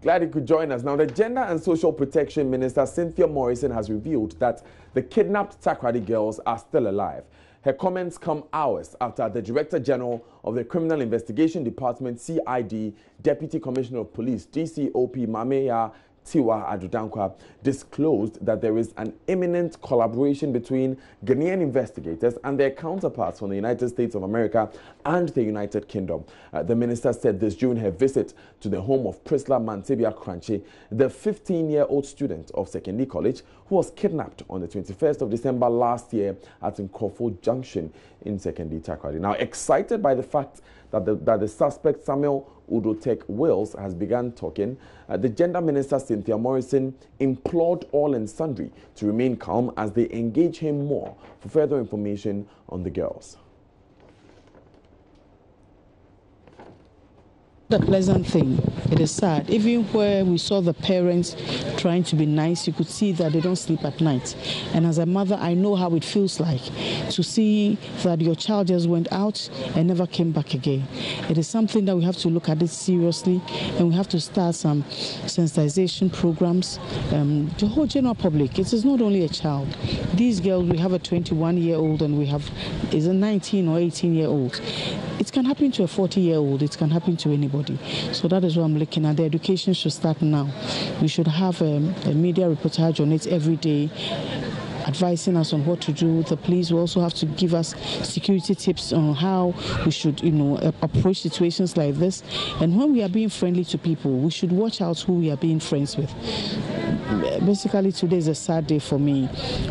Glad you could join us. Now, the Gender and Social Protection Minister, Cynthia Morrison, has revealed that the kidnapped Takoradi girls are still alive. Her comments come hours after the Director General of the Criminal Investigation Department, CID, Deputy Commissioner of Police, DCOP Mameya Tiwa Adudankwa, disclosed that there is an imminent collaboration between Ghanaian investigators and their counterparts from the United States of America and the United Kingdom. The minister said this during her visit to the home of Prisla Mantebia Kranche, the 15-year-old student of Secondary College who was kidnapped on the 21st of December last year at Nkrofo Junction in Secondary Takoradi. Now, excited by the fact that the suspect Samuel Udotek Wills has begun talking, the Gender Minister Cynthia Morrison implored all and sundry to remain calm as they engage him more for further information on the girls. The pleasant thing, it is sad. Even where we saw the parents trying to be nice, you could see that they don't sleep at night. And as a mother, I know how it feels like to see that your child just went out and never came back again. It is something that we have to look at it seriously, and we have to start some sensitization programs. The whole general public, it is not only a child. These girls, we have a 21-year-old and we have is a 19 or 18-year-old. It can happen to a 40-year-old. It can happen to anybody. So that is what I'm looking at. The education should start now. We should have a media reportage on it every day, advising us on what to do. The police will also have to give us security tips on how we should, approach situations like this. And when we are being friendly to people, we should watch out who we are being friends with. Basically, today is a sad day for me,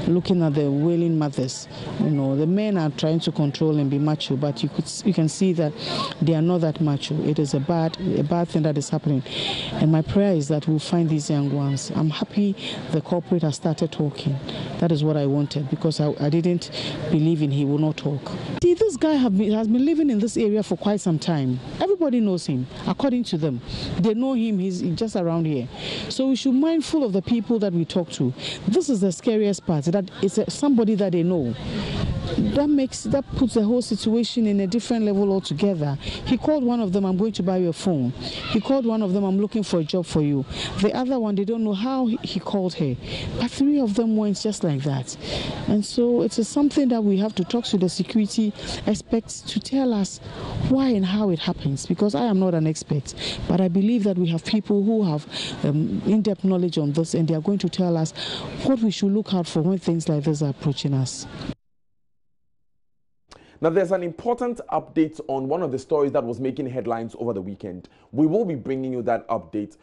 looking at the wailing mothers. The men are trying to control and be macho, but you can see that they are not that macho. It is a bad thing that is happening. And my prayer is that we'll find these young ones. I'm happy the corporate has started talking. That is what I wanted, because I didn't believe he will not talk. See, this guy has been living in this area for quite some time. Everybody knows him, according to them. They know him, he's just around here. So we should be mindful of the people that we talk to. This is the scariest part, that it's somebody that they know. That puts the whole situation in a different level altogether. He called one of them, I'm going to buy you a phone. He called one of them, I'm looking for a job for you. The other one, they don't know how he called her. But three of them went just like that. And so it is something that we have to talk to the security experts to tell us why and how it happens. Because I am not an expert, but I believe that we have people who have in-depth knowledge on this, and they are going to tell us what we should look out for when things like this are approaching us. Now, there's an important update on one of the stories that was making headlines over the weekend. We will be bringing you that update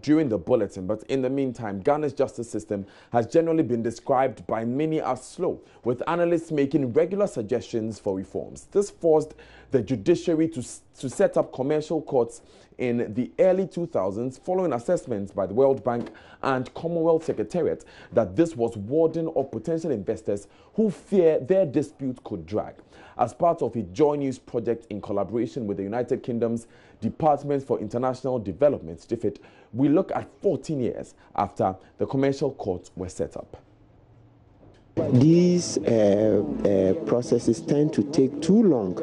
during the bulletin, but in the meantime, Ghana's justice system has generally been described by many as slow, with analysts making regular suggestions for reforms. This forced the judiciary to set up commercial courts in the early 2000s, following assessments by the World Bank and Commonwealth Secretariat that this was warding off potential investors who fear their dispute could drag. As part of a joint use project in collaboration with the United Kingdom's Department for International Development, DFID, we look at 14 years after the commercial courts were set up. These processes tend to take too long,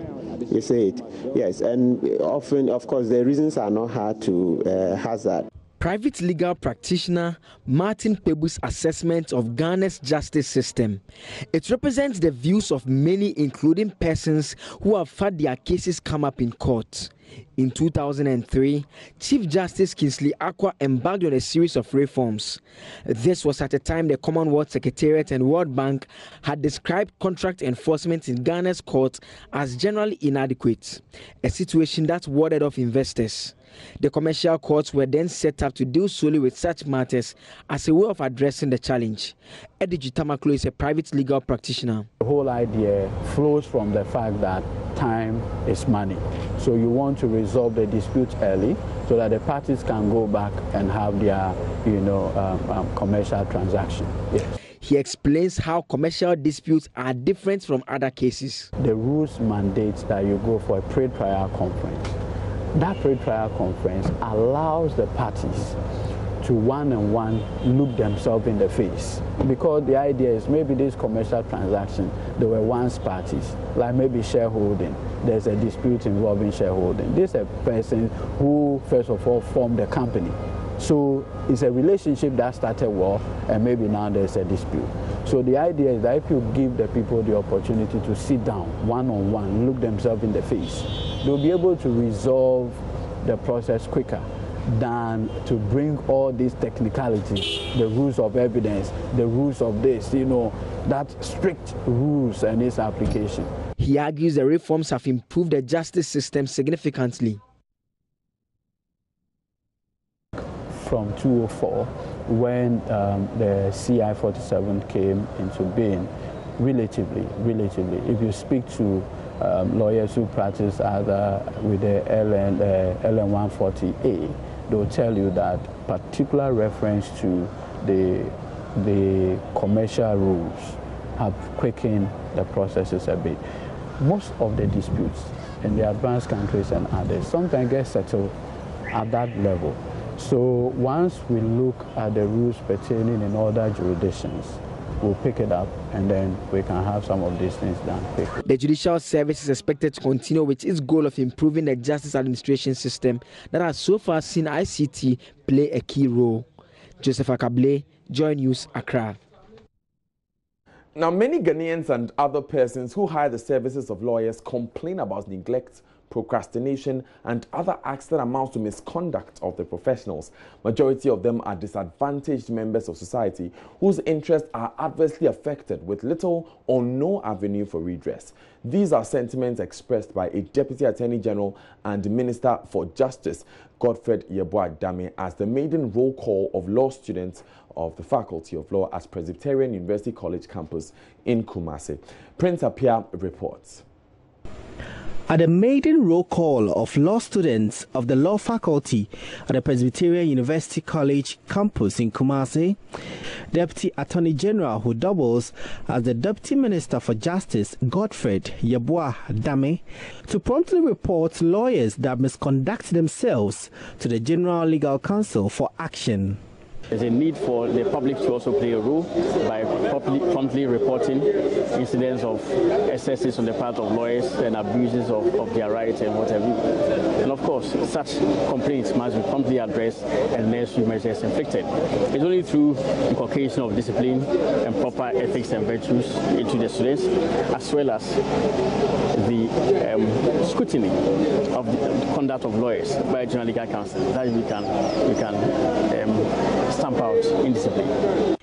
you say it, yes, and often, of course, the reasons are not hard to hazard. Private legal practitioner Martin Pebu's assessment of Ghana's justice system. It represents the views of many, including persons who have had their cases come up in court. In 2003, Chief Justice Kingsley Acquah embarked on a series of reforms. This was at a time the Commonwealth Secretariat and World Bank had described contract enforcement in Ghana's courts as generally inadequate, a situation that warded off investors. The commercial courts were then set up to deal solely with such matters as a way of addressing the challenge. Ediji Tamaklo is a private legal practitioner. The whole idea flows from the fact that time is money. So you want to resolve the dispute early so that the parties can go back and have their, commercial transaction. Yes. He explains how commercial disputes are different from other cases. The rules mandate that you go for a pre-trial conference. That pre-trial conference allows the parties to one-on-one look themselves in the face. Because the idea is maybe this commercial transaction, there were once parties, like maybe shareholding. There's a dispute involving shareholding. This is a person who, first of all, formed the company. So it's a relationship that started well, and maybe now there's a dispute. So the idea is that if you give the people the opportunity to sit down one-on-one, look themselves in the face, they'll be able to resolve the process quicker than to bring all these technicalities, the rules of evidence, the rules of this, that strict rules and its application. He argues the reforms have improved the justice system significantly. From 2004, when the CI 47 came into being, relatively, if you speak to lawyers who practice either with the LN 140A, they'll tell you that particular reference to the commercial rules have quickened the processes a bit. Most of the disputes in the advanced countries and others sometimes get settled at that level. So once we look at the rules pertaining in other jurisdictions, we'll pick it up and then we can have some of these things done quickly. The Judicial Service is expected to continue with its goal of improving the justice administration system that has so far seen ICT play a key role. Joseph Akable, Joy News, Accra. Now, many Ghanaians and other persons who hire the services of lawyers complain about neglect, procrastination, and other acts that amount to misconduct of the professionals. Majority of them are disadvantaged members of society whose interests are adversely affected with little or no avenue for redress. These are sentiments expressed by a Deputy Attorney General and Minister for Justice, Godfred Yeboah Dame, as the maiden roll call of law students of the Faculty of Law at Presbyterian University College campus in Kumasi. Prince Apia reports. At the maiden roll call of law students of the law faculty at the Presbyterian University College campus in Kumasi, Deputy Attorney General, who doubles as the Deputy Minister for Justice, Godfred Yeboah Dame, to promptly report lawyers that misconduct themselves to the General Legal Counsel for action. There's a need for the public to also play a role by promptly reporting incidents of excesses on the part of lawyers and abuses of their rights and whatever. And of course, such complaints must be promptly addressed and necessary measures inflicted. It's only through inculcation of discipline and proper ethics and virtues into the students, as well as the scrutiny of the conduct of lawyers by General Legal Counsel, that we can stamp out indiscipline.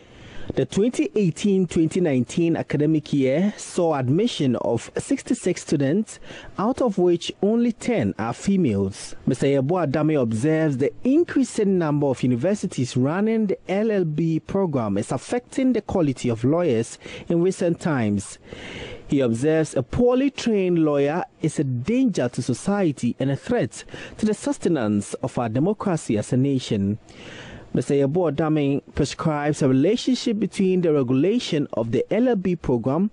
The 2018-2019 academic year saw admission of 66 students, out of which only 10 are females. Mr. Yeboah Dame observes the increasing number of universities running the LLB program is affecting the quality of lawyers in recent times. He observes a poorly trained lawyer is a danger to society and a threat to the sustenance of our democracy as a nation. Mr. Yeboah Dame prescribes a relationship between the regulation of the LLB program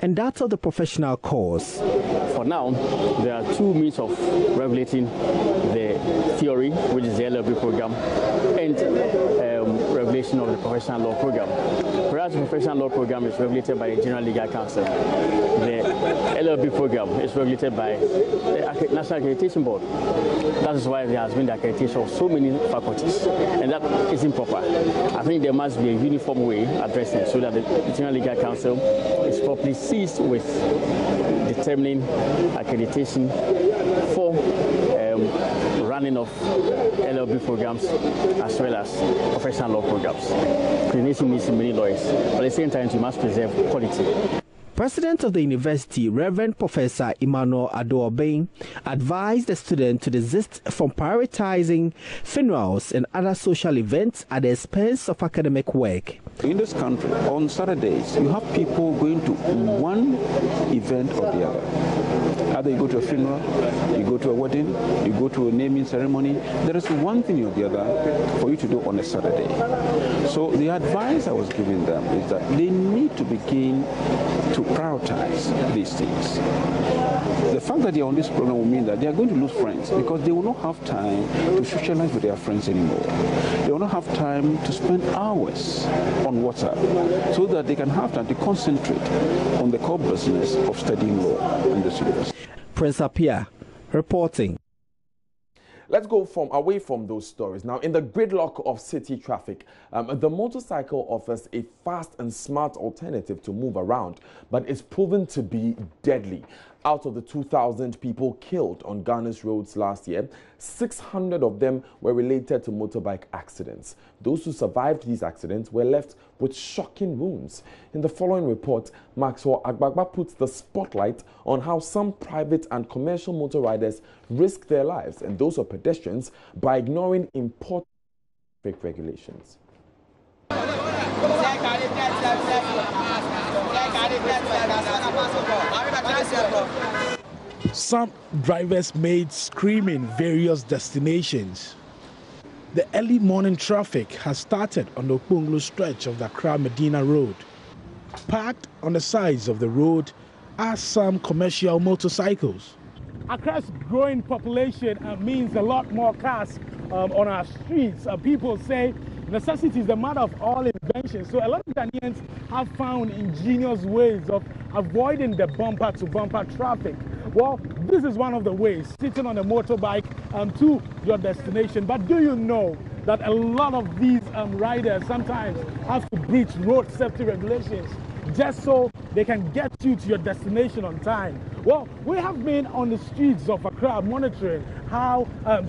and that of the professional course. For now, there are two means of regulating the theory, which is the LLB program, and regulation of the professional law program. Whereas the professional law program is regulated by the General Legal Counsel, the LLB program is regulated by the National Accreditation Board. That is why there has been the accreditation of so many faculties, and that is improper. I think there must be a uniform way addressing it so that the General Legal Counsel is properly seized with determining accreditation for running of LLB programs as well as professional law programs. The nation needs many lawyers, but at the same time, we must preserve quality. President of the university, Reverend Professor Emmanuel advised the students to desist from prioritizing funerals and other social events at the expense of academic work. In this country, on Saturdays, you have people going to one event or the other. Either you go to a funeral, you go to a wedding, you go to a naming ceremony. There is one thing or the other for you to do on a Saturday. So the advice I was giving them is that they need to begin to prioritize these things. The fact that they are on this program will mean that they are going to lose friends because they will not have time to socialize with their friends anymore. They will not have time to spend hours on WhatsApp so that they can have time to concentrate on the core business of studying law in this university. Prince Apia reporting. Let's go away from those stories. Now, in the gridlock of city traffic, the motorcycle offers a fast and smart alternative to move around, but it's proven to be deadly. Out of the 2,000 people killed on Ghana's roads last year, 600 of them were related to motorbike accidents. Those who survived these accidents were left with shocking wounds. In the following report, Maxwell Agbagba puts the spotlight on how some private and commercial motor riders risk their lives and those of pedestrians by ignoring important traffic regulations. Some drivers made screaming various destinations. The early morning traffic has started on the Okponglo stretch of the Accra-Medina Road. Parked on the sides of the road are some commercial motorcycles. Accra's growing population means a lot more cars on our streets. People say necessity is the mother of all inventions. So a lot of Ghanaians have found ingenious ways of avoiding the bumper-to-bumper traffic. Well, this is one of the ways, sitting on a motorbike to your destination. But do you know that a lot of these riders sometimes have to breach road safety regulations just so they can get you to your destination on time? Well, we have been on the streets of Accra monitoring how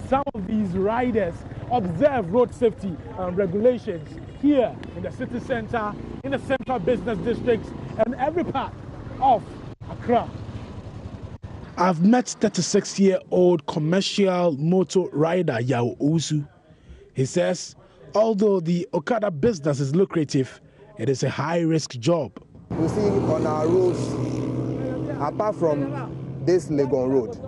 some of these riders observe road safety regulations here in the city center, in the central business districts, and every part of Accra. I've met 36-year-old commercial motor rider Yao Usu. He says, although the Okada business is lucrative, it is a high-risk job. You see, on our roads, apart from this Legon Road,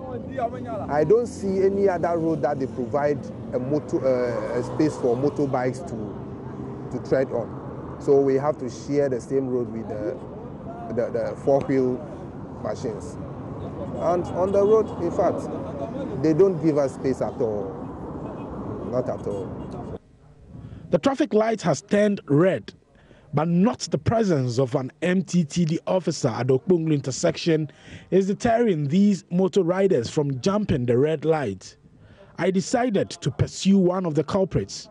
I don't see any other road that they provide a space for motorbikes to tread on. So we have to share the same road with the four-wheel machines. And on the road, in fact, they don't give us space at all. Not at all. The traffic light has turned red, but not the presence of an MTTD officer at the Okponglo intersection is deterring these motor riders from jumping the red light. I decided to pursue one of the culprits.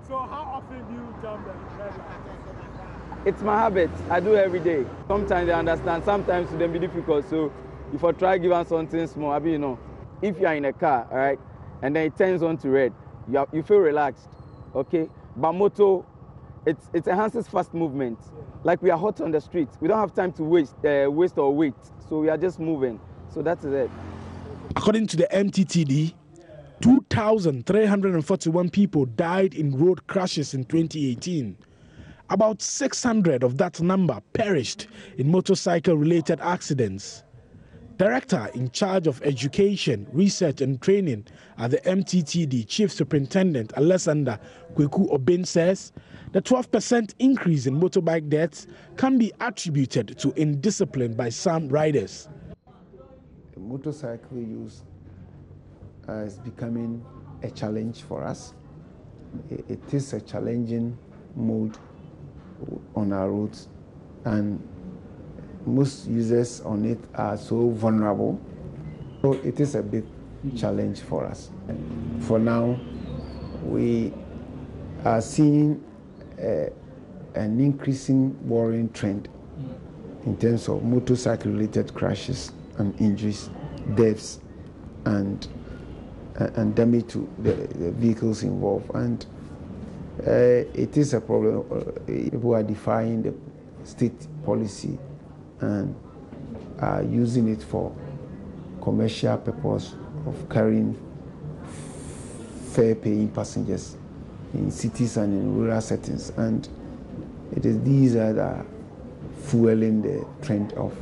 So how often do you jump the red light? It's my habit. I do every day. Sometimes they understand, sometimes it can be difficult. So if I try give them something small, if you are in a car, all right, and then it turns on to red, you feel relaxed, okay? But moto, it enhances fast movement. Like we are hot on the streets. We don't have time to waste or wait. So we are just moving. So that is it. According to the MTTD, 2,341 people died in road crashes in 2018. About 600 of that number perished in motorcycle-related accidents. Director in charge of education, research and training at the MTTD, Chief Superintendent Alexander Kweku Obin says the 12% increase in motorbike deaths can be attributed to indiscipline by some riders. Motorcycle use is becoming a challenge for us. It is a challenging mode on our roads, and most users on it are so vulnerable. So it is a big challenge for us. For now, we are seeing an increasing worrying trend in terms of motorcycle-related crashes and injuries, deaths, and damage to the vehicles involved. And it is a problem. People are defying the state policy and are using it for commercial purpose of carrying fare-paying passengers in cities and in rural settings. And it is these that are fueling the trend of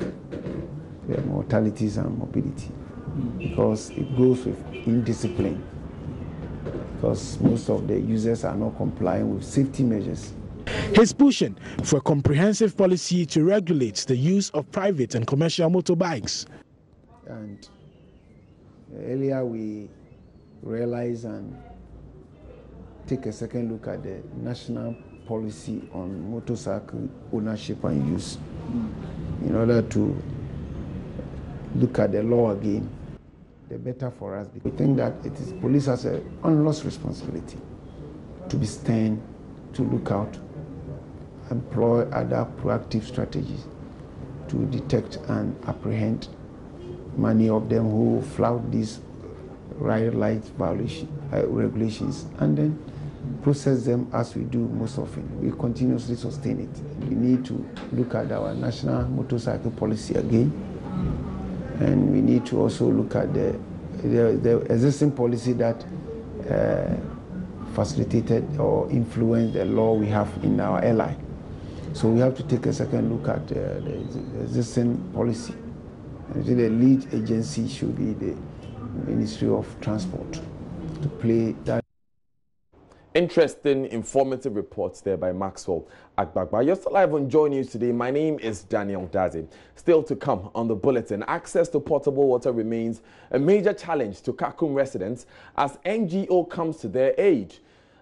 the mortalities and mobility, because it goes with indiscipline, because most of the users are not complying with safety measures. He's pushing for a comprehensive policy to regulate the use of private and commercial motorbikes. And earlier we realized and take a second look at the national policy on motorcycle ownership and use in order to look at the law again. the better for us. We think that police has an unlost responsibility to be stern, to look out, employ other proactive strategies to detect and apprehend many of them who flout these rider light regulations, and then process them as we do most often. We continuously sustain it. We need to look at our national motorcycle policy again, and we need to also look at the existing policy that facilitated or influenced the law we have in our ally. So we have to take a second look at the existing policy. And the lead agency should be the Ministry of Transport to play that. Interesting, informative reports there by Maxwell Agbagba. You're still live on Joy News today. My name is Daniel Dazi. Still to come on the bulletin, access to potable water remains a major challenge to Jakun residents as NGO comes to their aid.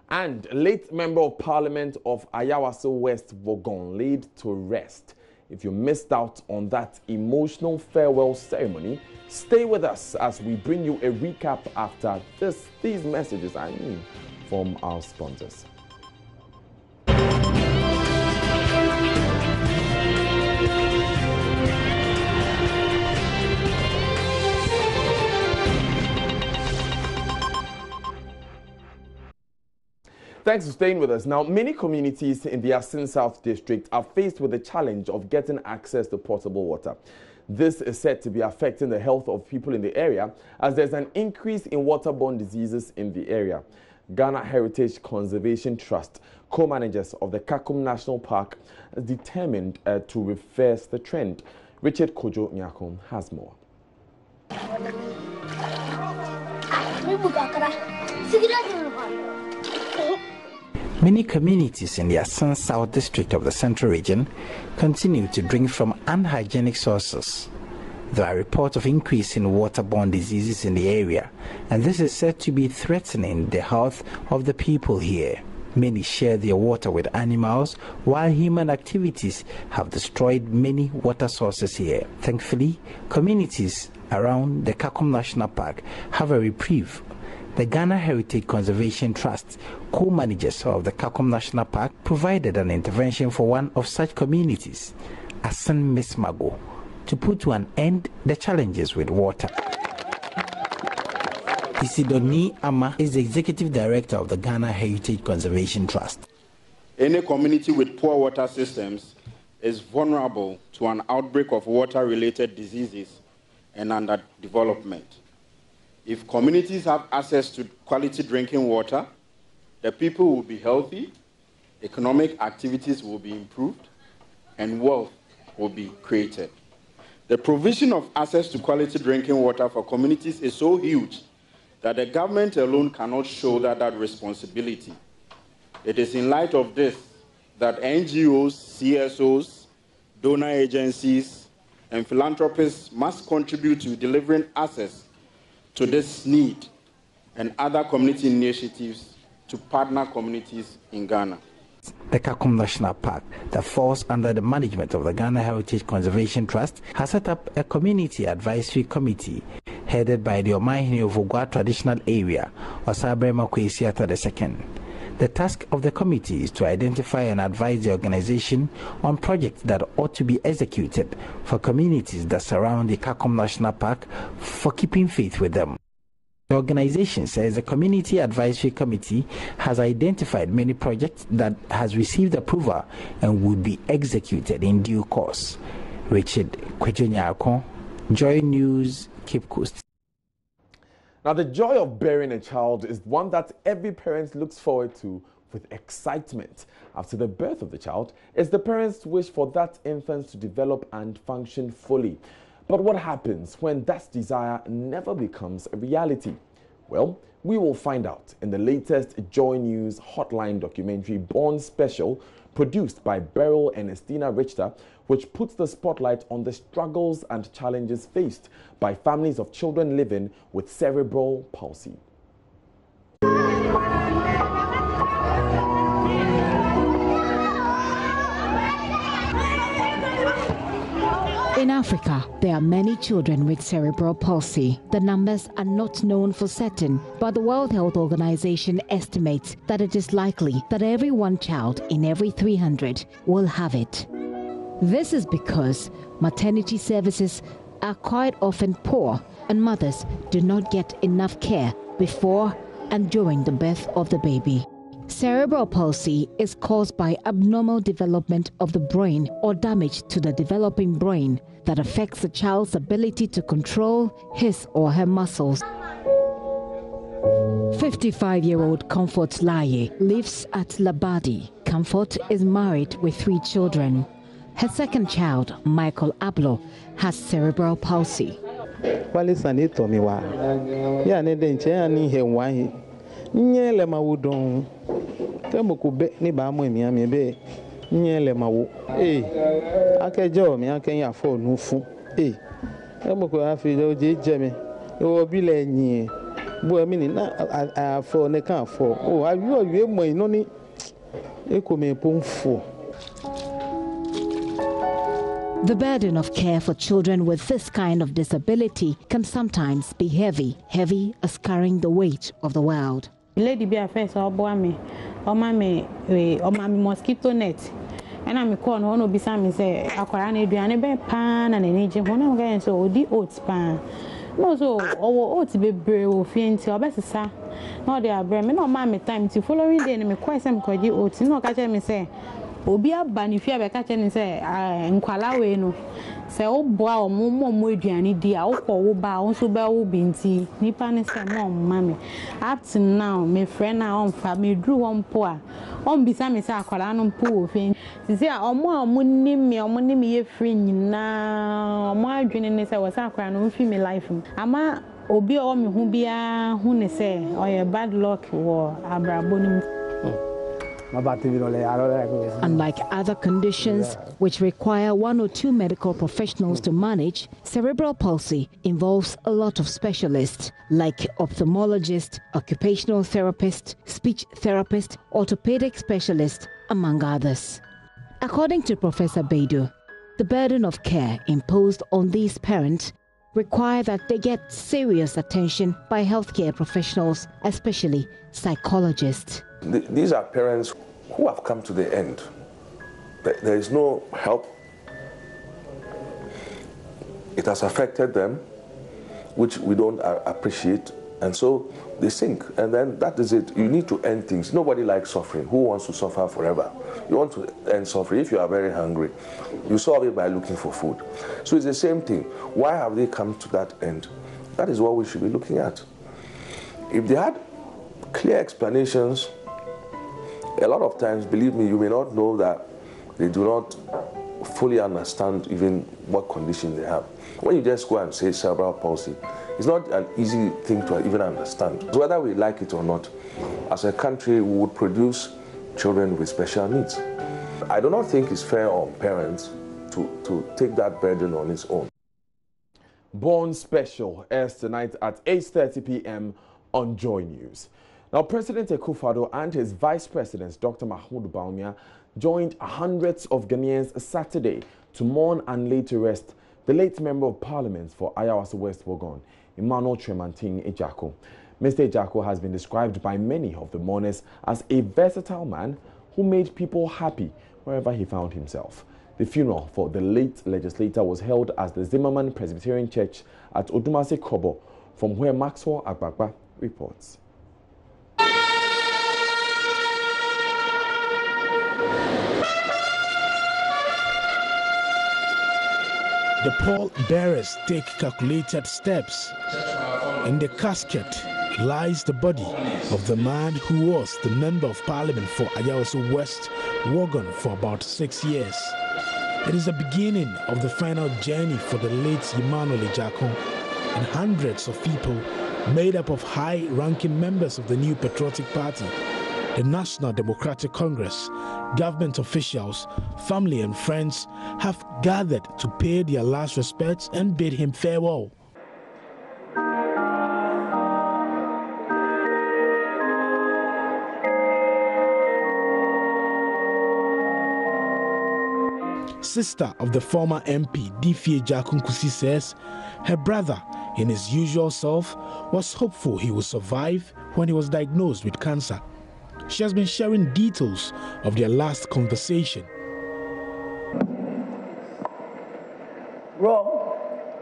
And late Member of Parliament of Ayawaso West Vogon laid to rest. If you missed out on that emotional farewell ceremony, stay with us as we bring you a recap after these messages, from our sponsors. Thanks for staying with us. Now, many communities in the Asin South District are faced with the challenge of getting access to potable water. This is said to be affecting the health of people in the area as there's an increase in waterborne diseases in the area. Ghana Heritage Conservation Trust, co-managers of the Jakun National Park, are determined to reverse the trend. Richard Kojo Nyakon has more. Many communities in the Asin South District of the Central Region continue to drink from unhygienic sources. There are reports of increase in waterborne diseases in the area, and this is said to be threatening the health of the people here. Many share their water with animals, while human activities have destroyed many water sources here. Thankfully, communities around the Jakun National Park have a reprieve. The Ghana Heritage Conservation Trust, co-managers of the Jakun National Park, provided an intervention for one of such communities, Asin Mismago, to put to an end the challenges with water. Isidoni Ama is the executive director of the Ghana Heritage Conservation Trust. Any community with poor water systems is vulnerable to an outbreak of water-related diseases and underdevelopment. If communities have access to quality drinking water, the people will be healthy, economic activities will be improved, and wealth will be created. The provision of access to quality drinking water for communities is so huge that the government alone cannot shoulder that responsibility. It is in light of this that NGOs, CSOs, donor agencies, and philanthropists must contribute to delivering access to this need and other community initiatives to partner communities in Ghana. The Jakun National Park, that falls under the management of the Ghana Heritage Conservation Trust, has set up a community advisory committee headed by the Omahini of Ogwa traditional area, Osabrema Kwesiata II. The task of the committee is to identify and advise the organization on projects that ought to be executed for communities that surround the Jakun National Park for keeping faith with them. The organization says the Community Advisory Committee has identified many projects that has received approval and would be executed in due course. Richard Kwejonyako, Joy News, Cape Coast. Now, the joy of bearing a child is one that every parent looks forward to with excitement. After the birth of the child, it's the parents' wish for that infant to develop and function fully. But what happens when that desire never becomes a reality? Well, we will find out in the latest Joy News Hotline documentary, Born Special, produced by Beryl and Estina Richter, which puts the spotlight on the struggles and challenges faced by families of children living with cerebral palsy. In a Africa, there are many children with cerebral palsy. The numbers are not known for certain, but the World Health Organization estimates that it is likely that every one child in every 300 will have it. This is because maternity services are quite often poor and mothers do not get enough care before and during the birth of the baby. Cerebral palsy is caused by abnormal development of the brain or damage to the developing brain that affects the child's ability to control his or her muscles. 55-year-old Comfort Laye lives at Labadi. Comfort is married with 3 children. Her second child, Michael Ablo, has cerebral palsy. Temukube ni ba mo emi ami be nyele mawo akejo mi akenya afọ nufu temuko afi do je jeme o bi le yin bo emi ni na afọ ne kan afọ o awi mo ino ni ekome ponfo. The burden of care for children with this kind of disability can sometimes be heavy as carrying the weight of the world. Lady be a face or boy me or mammy mosquito net. And I'm a corn one will be some say Takoradi do and a bear pan and an agent one again so the oats pan. No so oats be brave fiend or better sir. No they are brave no mammy time to following day and me quite some call you oats no catch me say Obi abani fi abeka ni say nkwala we no say o boa o mo aduane di a wo kọ wo ba wo so ba wo binti nipa ne say mo mama up to now me friend na on fa me dru won po a on bisa me say akwala no po wo fi say omo nim ye free nyina omo adwene ne say wo say akwala no fi me life ama obi o me hu bia hu ne say o ye bad luck wo abrabonim. Unlike other conditions which require 1 or 2 medical professionals to manage, cerebral palsy involves a lot of specialists like ophthalmologist, occupational therapist, speech therapist, orthopedic specialist, among others. According to Professor Beidu, the burden of care imposed on these parents require that they get serious attention by healthcare professionals, especially psychologists. These are parents who have come to the end. There is no help. It has affected them, which we don't appreciate, and so they sink. And then that is it. You need to end things. Nobody likes suffering. Who wants to suffer forever? You want to end suffering. If you are very hungry, you solve it by looking for food. So it's the same thing. Why have they come to that end? That is what we should be looking at. If they had clear explanations, a lot of times, believe me, you may not know that they do not fully understand even what condition they have. When you just go and say cerebral palsy, it's not an easy thing to even understand. Whether we like it or not, as a country, we would produce children with special needs. I do not think it's fair on parents to take that burden on its own. Born Special airs tonight at 8:30 p.m. on Joy News. Now, President Akufo-Addo and his Vice President, Dr. Mahmoud Bawumia, joined hundreds of Ghanaians Saturday to mourn and lay to rest the late Member of Parliament for Ayawaso West Wogon, Emmanuel Jakun. Mr. Jakun has been described by many of the mourners as a versatile man who made people happy wherever he found himself. The funeral for the late legislator was held at the Zimmerman Presbyterian Church at Odumase Kobo, from where Maxwell Agbagba reports. The pallbearers take calculated steps. In the casket lies the body of the man who was the Member of Parliament for Ayawaso West Wogon for about 6 years. It is the beginning of the final journey for the late Emmanuel Jakun, and hundreds of people made up of high-ranking members of the new Patriotic Party, the National Democratic Congress, government officials, family and friends have gathered to pay their last respects and bid him farewell. sister of the former MP, Difie Jakun Kusi, says her brother, in his usual self, was hopeful he would survive when he was diagnosed with cancer. She has been sharing details of their last conversation. Bro,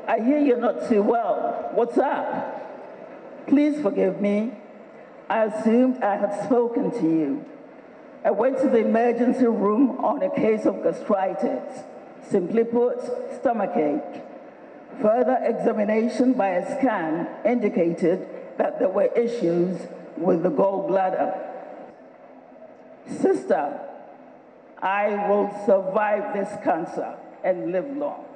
I hear you're not too well. What's up? Please forgive me. I assumed I had spoken to you. I went to the emergency room on a case of gastritis. Simply put, stomachache. Further examination by a scan indicated that there were issues with the gallbladder. Sister, I will survive this cancer and live long.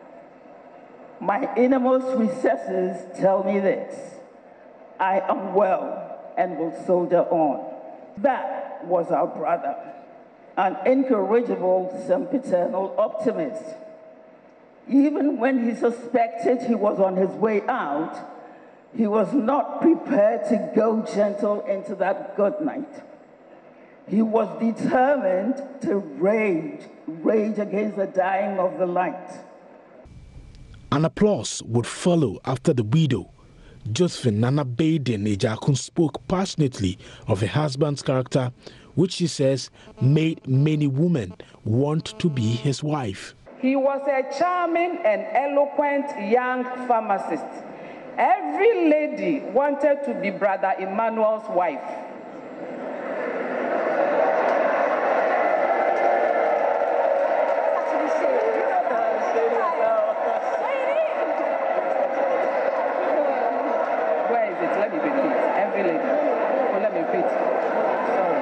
My innermost recesses tell me this. I am well and will soldier on. That was our brother, an incorrigible, sempiternal optimist. Even when he suspected he was on his way out, he was not prepared to go gentle into that good night. He was determined to rage against the dying of the light. An applause would follow after the widow, Josephine Nana Baden Jakun, spoke passionately of her husband's character, which she says made many women want to be his wife. He was a charming and eloquent young pharmacist. Every lady wanted to be Brother Emmanuel's wife. Where is it? Let me repeat. Every lady. Oh, let me repeat. Sorry.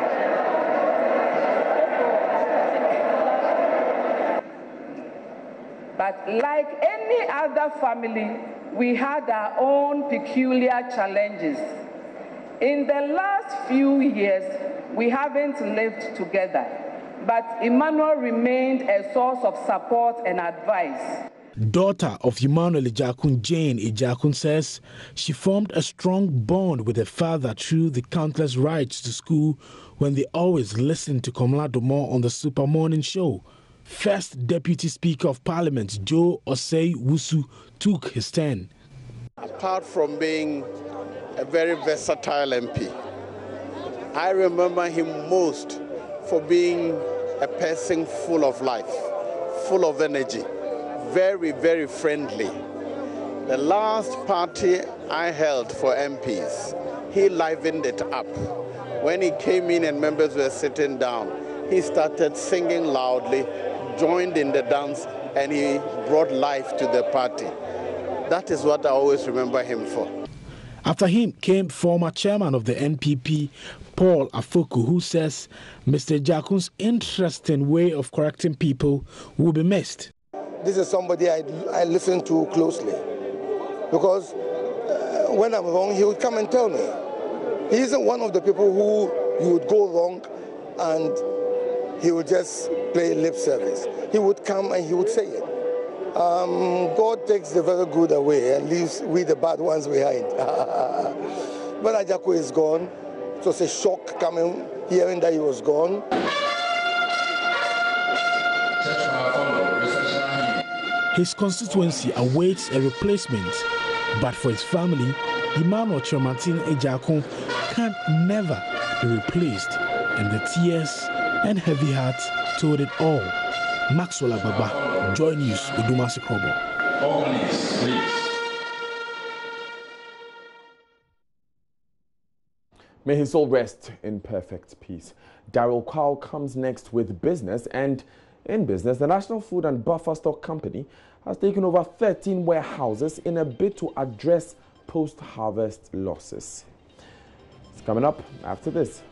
But like any other family, we had our own peculiar challenges. In the last few years, we haven't lived together, but Emmanuel remained a source of support and advice. Daughter of Emmanuel Jakun, Jane Jakun, says she formed a strong bond with her father through the countless rides to school when they always listened to Komla Domo on the Super Morning Show. First Deputy Speaker of Parliament, Joe Osei Wusu, took his turn. Apart from being a very versatile MP, I remember him most for being a person full of life, full of energy, very, very friendly. The last party I held for MPs, he livened it up. When he came in and members were sitting down, he started singing loudly, joined in the dance, and he brought life to the party. That is what I always remember him for. After him came former chairman of the NPP, Paul Afoku, who says Mr. Jakun's interesting way of correcting people will be missed. This is somebody I listen to closely because when I'm wrong, he would come and tell me. He isn't one of the people who you would go wrong and he would just play lip service. He would come and he would say it. God takes the very good away and leaves we the bad ones behind. When Jakun is gone, it was a shock coming, hearing that he was gone. His constituency awaits a replacement, but for his family, Emmanuel Chomartin Jakun can never be replaced, and the tears and heavy hearts told it all. Maxwell Ababa, Joy News, Udumasi Krobo. May his soul rest in perfect peace. Daryl Kwao comes next with business, and in business, the National Food and Buffer Stock Company has taken over 13 warehouses in a bid to address post-harvest losses. It's coming up after this.